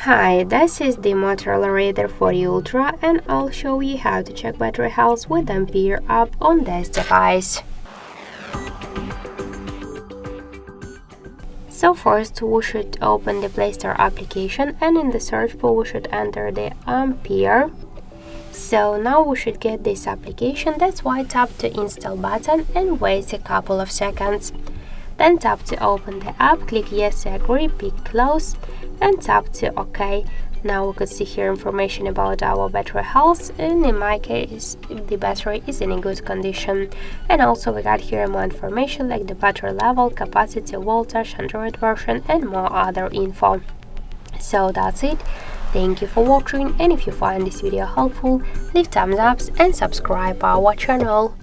Hi, this is the Motorola Razr 40 Ultra and I'll show you how to check battery health with Ampere app on this device. So first we should open the Play Store application and in the search bar we should enter the Ampere. So now we should get this application, that's why tap the install button and wait a couple of seconds. Then tap to open the app, click yes, agree, pick close and tap to OK. Now we could see here information about our battery health, and in my case the battery is in a good condition. And also we got here more information like the battery level, capacity, voltage, Android version and more other info. So that's it. Thank you for watching, and if you find this video helpful, leave thumbs up and subscribe our channel.